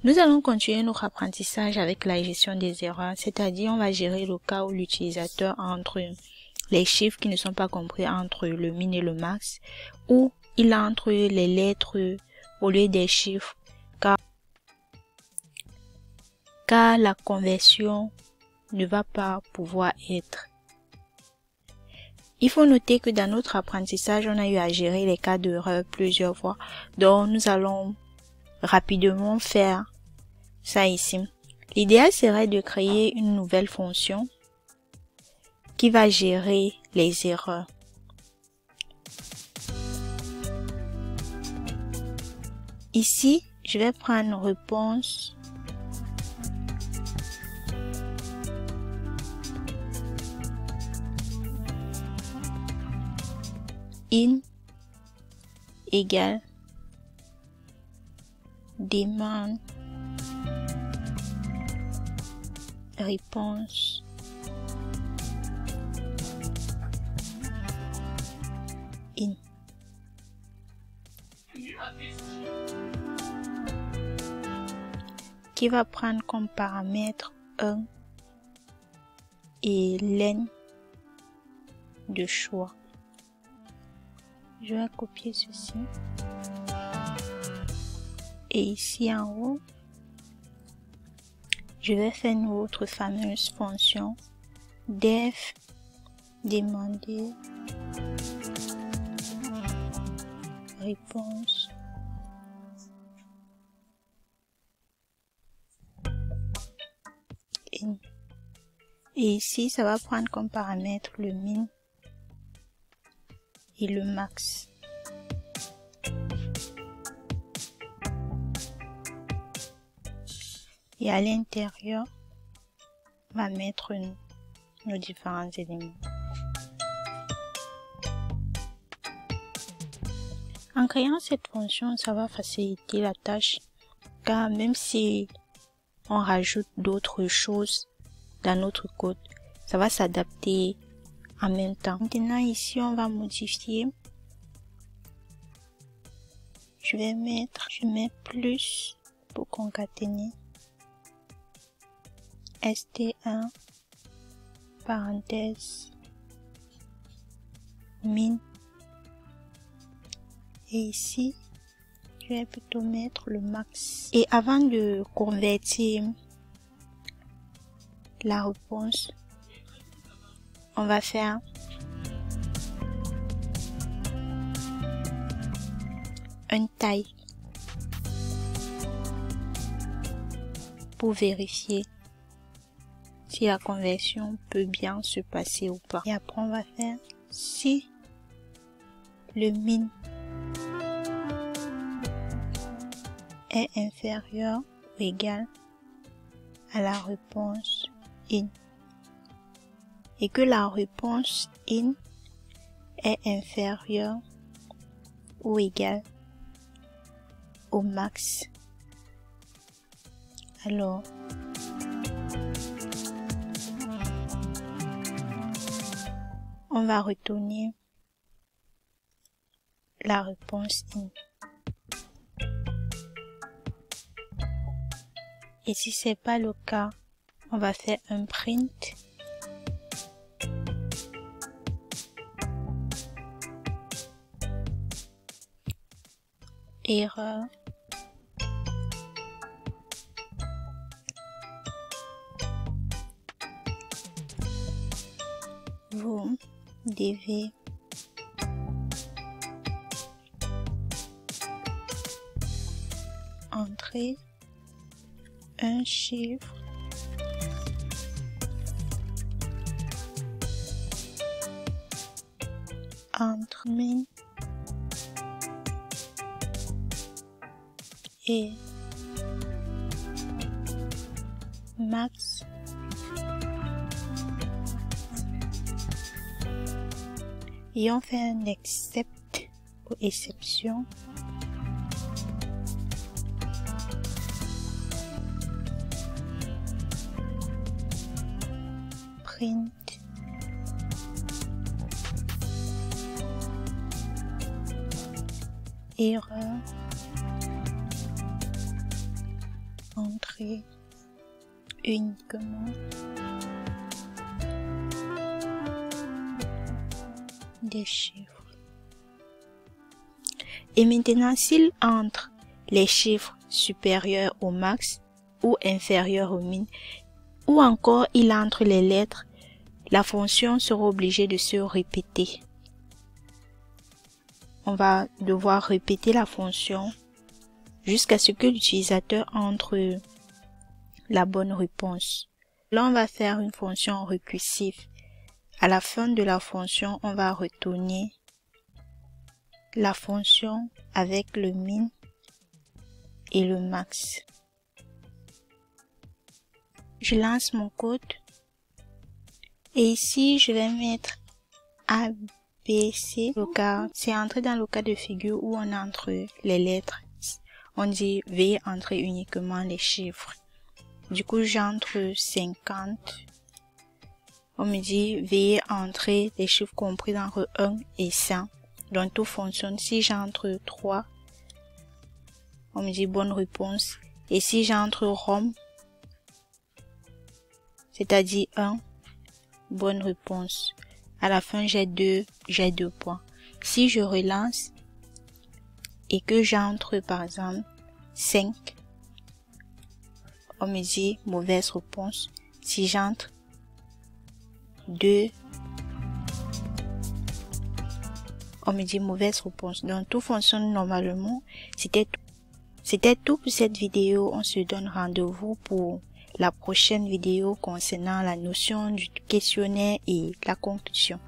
Nous allons continuer notre apprentissage avec la gestion des erreurs, c'est-à-dire on va gérer le cas où l'utilisateur entre les chiffres qui ne sont pas compris entre le min et le max, ou il entre les lettres au lieu des chiffres, car la conversion ne va pas pouvoir être. Il faut noter que dans notre apprentissage, on a eu à gérer les cas d'erreur plusieurs fois, donc nous allons rapidement faire ça ici. L'idéal serait de créer une nouvelle fonction qui va gérer les erreurs. Ici, je vais prendre réponse in égale demande réponse in. Qui va prendre comme paramètre 1 et len de choix. Je vais copier ceci. Et ici en haut, je vais faire notre fameuse fonction def demander réponse in. Et ici, ça va prendre comme paramètre le min et le max. Et à l'intérieur, on va mettre nos différents éléments. En créant cette fonction, ça va faciliter la tâche, car même si on rajoute d'autres choses dans notre code, ça va s'adapter en même temps. Maintenant ici, on va modifier. Je mets plus pour concaténer. st1 parenthèse min, et ici je vais plutôt mettre le max. Et avant de convertir la réponse, on va faire un taille pour vérifier si la conversion peut bien se passer ou pas. Et après on va faire si le min est inférieur ou égal à la réponse in, et que la réponse in est inférieure ou égal au max. Alors on va retourner la réponse in. Et si c'est pas le cas, on va faire un print erreur vous devez entrer un chiffre entre min et max et on fait un except ou exception print Erreur. Entrer uniquement des chiffres. Et maintenant, s'il entre les chiffres supérieurs au max ou inférieurs au min, ou encore il entre les lettres, la fonction sera obligée de se répéter. On va devoir répéter la fonction jusqu'à ce que l'utilisateur entre la bonne réponse. Là, on va faire une fonction récursive. À la fin de la fonction, on va retourner la fonction avec le min et le max. Je lance mon code et ici, je vais mettre A, B, C. C'est entrer dans le cas de figure où on entre les lettres. On dit veuillez entrer uniquement les chiffres. Du coup, j'entre 50. On me dit veuillez entrer les chiffres compris entre 1 et 100. Donc tout fonctionne. Si j'entre 3, on me dit bonne réponse. Et si j'entre rond, c'est-à-dire 1, bonne réponse. À la fin, j'ai 2 points. Si je relance et que j'entre par exemple 5, on me dit mauvaise réponse. Si j'entre 2, on me dit mauvaise réponse. Donc tout fonctionne normalement. C'était tout pour cette vidéo. On se donne rendez-vous pour la prochaine vidéo concernant la notion du questionnaire et la conclusion.